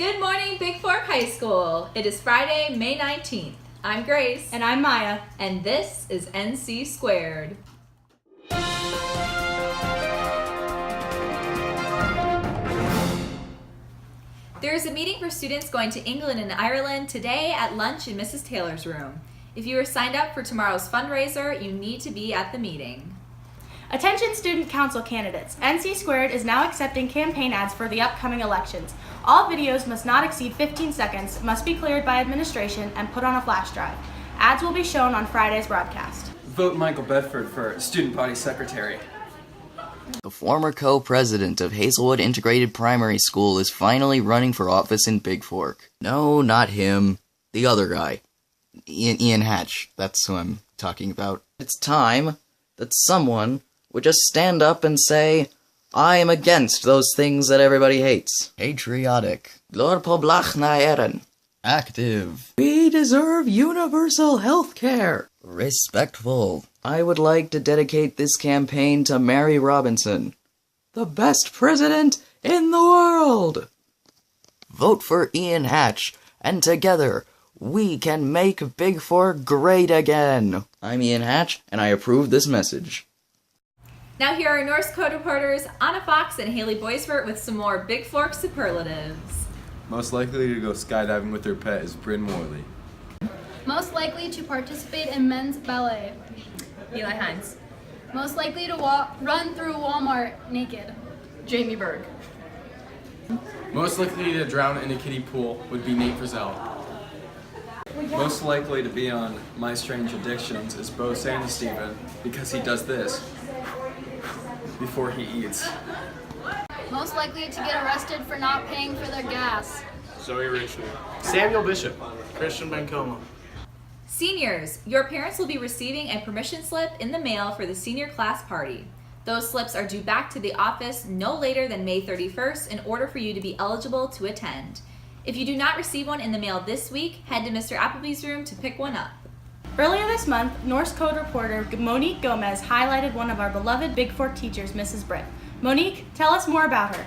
Good morning, Big Fork High School. It is Friday, May 19th. I'm Grace. And I'm Maya. And this is NC Squared. There is a meeting for students going to England and Ireland today at lunch in Mrs. Taylor's room. If you are signed up for tomorrow's fundraiser, you need to be at the meeting. Attention Student Council candidates. NC Squared is now accepting campaign ads for the upcoming elections. All videos must not exceed 15 seconds, must be cleared by administration, and put on a flash drive. Ads will be shown on Friday's broadcast. Vote Michael Bedford for Student Body Secretary. The former co-president of Hazelwood Integrated Primary School is finally running for office in Big Fork. No, not him. The other guy. Ian Hatch. That's who I'm talking about. It's time that someone would just stand up and say, I am against those things that everybody hates. Patriotic. Glor poblach na erin. Active. We deserve universal health care. Respectful. I would like to dedicate this campaign to Mary Robinson, the best president in the world. Vote for Ian Hatch, and together we can make Big Fork great again. I'm Ian Hatch, and I approve this message. Now here are Norse Code reporters Anna Fox and Haley Boisvert with some more Big Fork superlatives. Most likely to go skydiving with their pet is Bryn Morley. Most likely to participate in men's ballet. Eli Hines. Most likely to run through Walmart naked. Jamie Berg. Most likely to drown in a kiddie pool would be Nate Frizzell. Most likely to be on My Strange Addictions is Bo Sandy-Steven because he does this before he eats. Most likely to get arrested for not paying for their gas. Zoe Richard. Samuel Bishop. Christian Bencoma. Seniors, your parents will be receiving a permission slip in the mail for the senior class party. Those slips are due back to the office no later than May 31st in order for you to be eligible to attend. If you do not receive one in the mail this week, head to Mr. Appleby's room to pick one up. Earlier this month, Norse Code reporter Monique Gomez highlighted one of our beloved Big Fork teachers, Mrs. Britt. Monique, tell us more about her.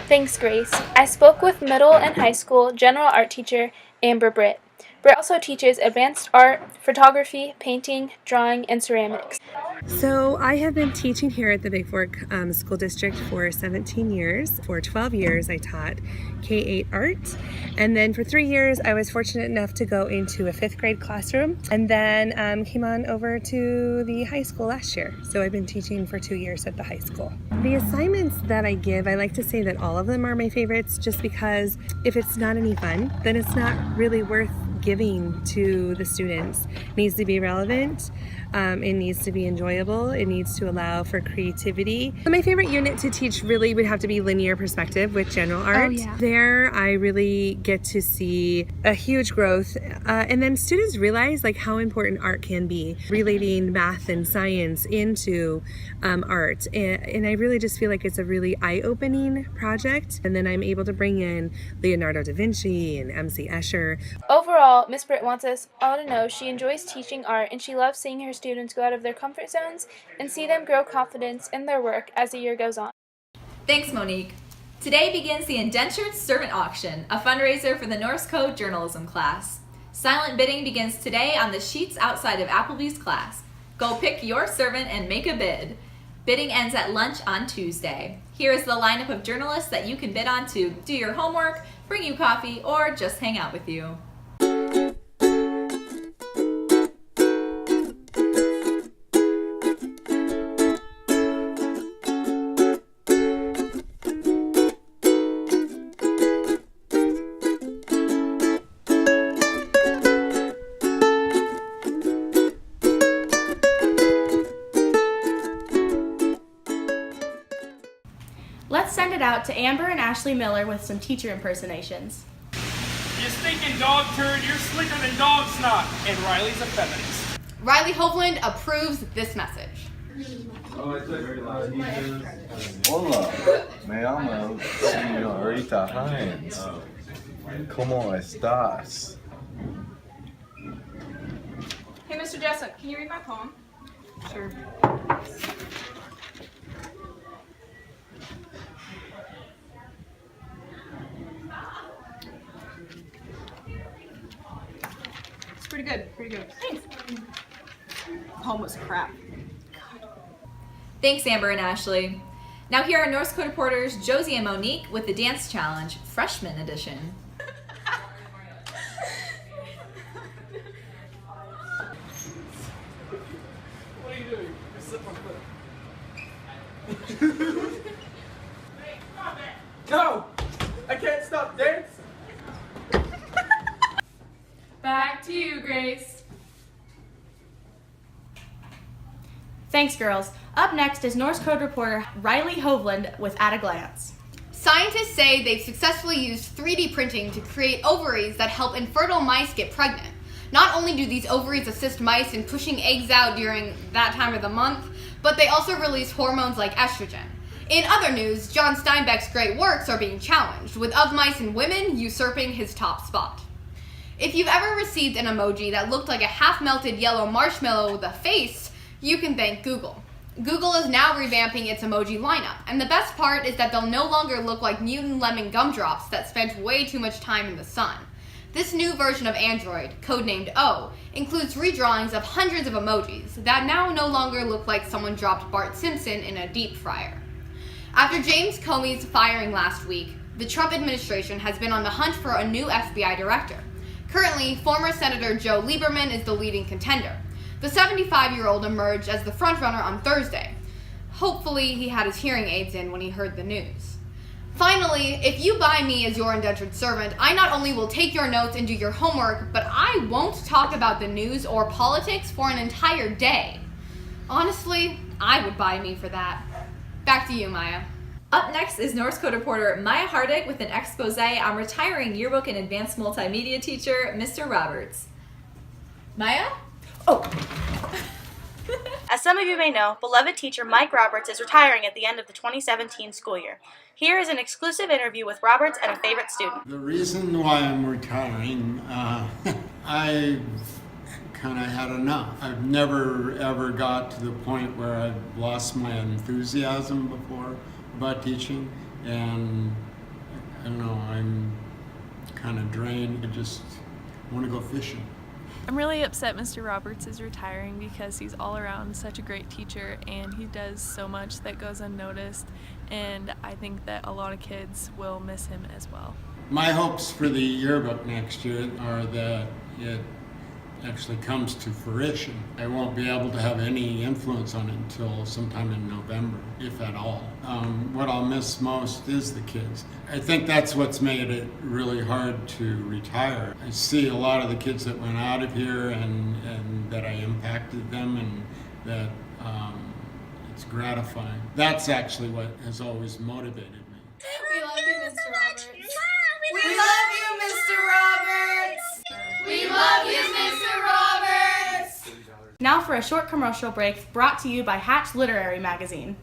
Thanks, Grace. I spoke with middle and high school general art teacher Amber Britt. Britt also teaches advanced art, photography, painting, drawing, and ceramics. So I have been teaching here at the Big Fork School District for 17 years. For 12 years I taught K-8 art, and then for 3 years I was fortunate enough to go into a 5th grade classroom, and then came on over to the high school last year. So I've been teaching for 2 years at the high school. The assignments that I give, I like to say that all of them are my favorites, just because if it's not any fun, then it's not really worth giving to the students. It needs to be relevant, it needs to be enjoyable, it needs to allow for creativity. So my favorite unit to teach really would have to be linear perspective with general art. There I really get to see a huge growth, and then students realize like how important art can be, relating math and science into art, and I really just feel like it's a really eye-opening project. And then I'm able to bring in Leonardo da Vinci and MC Escher. Overall, Miss Britt wants us all to know she enjoys teaching art and she loves seeing her students go out of their comfort zones and see them grow confidence in their work as the year goes on. Thanks, Monique. Today begins the Indentured Servant Auction, a fundraiser for the Norse Code journalism class. Silent bidding begins today on the sheets outside of Appleby's class. Go pick your servant and make a bid. Bidding ends at lunch on Tuesday. Here is the lineup of journalists that you can bid on to do your homework, bring you coffee, or just hang out with you. Let's send it out to Amber and Ashley Miller with some teacher impersonations. You stinking dog turd, you're slicker than dog snot. And Riley's a feminist. Riley Hovland approves this message. Hola, me llamo Señorita Hines. ¿Cómo estás? Hey, Mr. Jessup, can you read my poem? Sure. Pretty good, pretty good. Thanks. Home was crap. Thanks, Amber and Ashley. Now here are North Dakota reporters Josie and Monique with the Dance Challenge, Freshman Edition. What are you doing? You slip my foot. No! I can't stop dancing! Back to you, Grace. Thanks, girls. Up next is Norse Code reporter Riley Hovland with At a Glance. Scientists say they've successfully used 3D printing to create ovaries that help infertile mice get pregnant. Not only do these ovaries assist mice in pushing eggs out during that time of the month, but they also release hormones like estrogen. In other news, John Steinbeck's great works are being challenged, with Of Mice and Women usurping his top spot. If you've ever received an emoji that looked like a half-melted yellow marshmallow with a face, you can thank Google. Google is now revamping its emoji lineup, and the best part is that they'll no longer look like mutant lemon gumdrops that spent way too much time in the sun. This new version of Android, codenamed O, includes redrawings of hundreds of emojis that now no longer look like someone dropped Bart Simpson in a deep fryer. After James Comey's firing last week, the Trump administration has been on the hunt for a new FBI director. Currently, former Senator Joe Lieberman is the leading contender. The 75-year-old emerged as the frontrunner on Thursday. Hopefully, he had his hearing aids in when he heard the news. Finally, if you buy me as your indentured servant, I not only will take your notes and do your homework, but I won't talk about the news or politics for an entire day. Honestly, I would buy me for that. Back to you, Maya. Up next is North Dakota reporter Maya Hardig with an expose on retiring yearbook and advanced multimedia teacher, Mr. Roberts. Maya? Oh. As some of you may know, beloved teacher Mike Roberts is retiring at the end of the 2017 school year. Here is an exclusive interview with Roberts and a favorite student. The reason why I'm retiring, I kind of had enough. I've never ever got to the point where I've lost my enthusiasm before about teaching, and I don't know, I'm kind of drained. I just want to go fishing. I'm really upset Mr. Roberts is retiring because he's all around such a great teacher and he does so much that goes unnoticed, and I think that a lot of kids will miss him as well. My hopes for the yearbook next year are that it actually comes to fruition. I won't be able to have any influence on it until sometime in November, if at all. What I'll miss most is the kids. I think that's what's made it really hard to retire. I see a lot of the kids that went out of here and that I impacted them, and that it's gratifying. That's actually what has always motivated me. We love you, Mr. Roberts. We love you, Mr. Roberts! We love you, Mr. Roberts! Now for a short commercial break brought to you by Hatch Literary Magazine.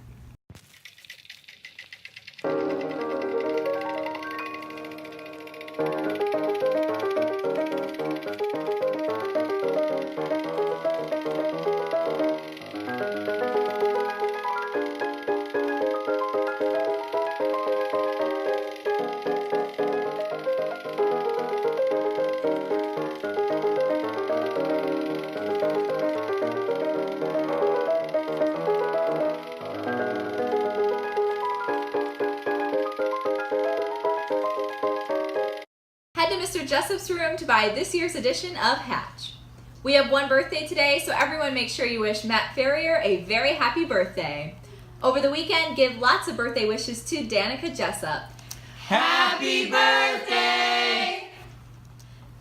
Head to Mr. Jessup's room to buy this year's edition of Hatch. We have one birthday today, so everyone make sure you wish Matt Ferrier a very happy birthday. Over the weekend, give lots of birthday wishes to Danica Jessup. Happy birthday!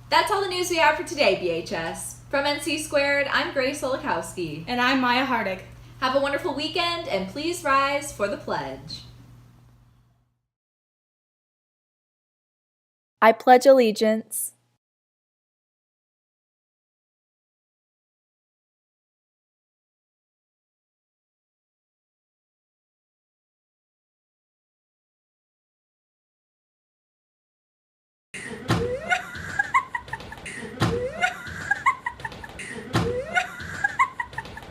That's all the news we have for today, BHS. From NC Squared, I'm Grace Solikowski. And I'm Maya Hardig. Have a wonderful weekend, and please rise for the pledge. I pledge allegiance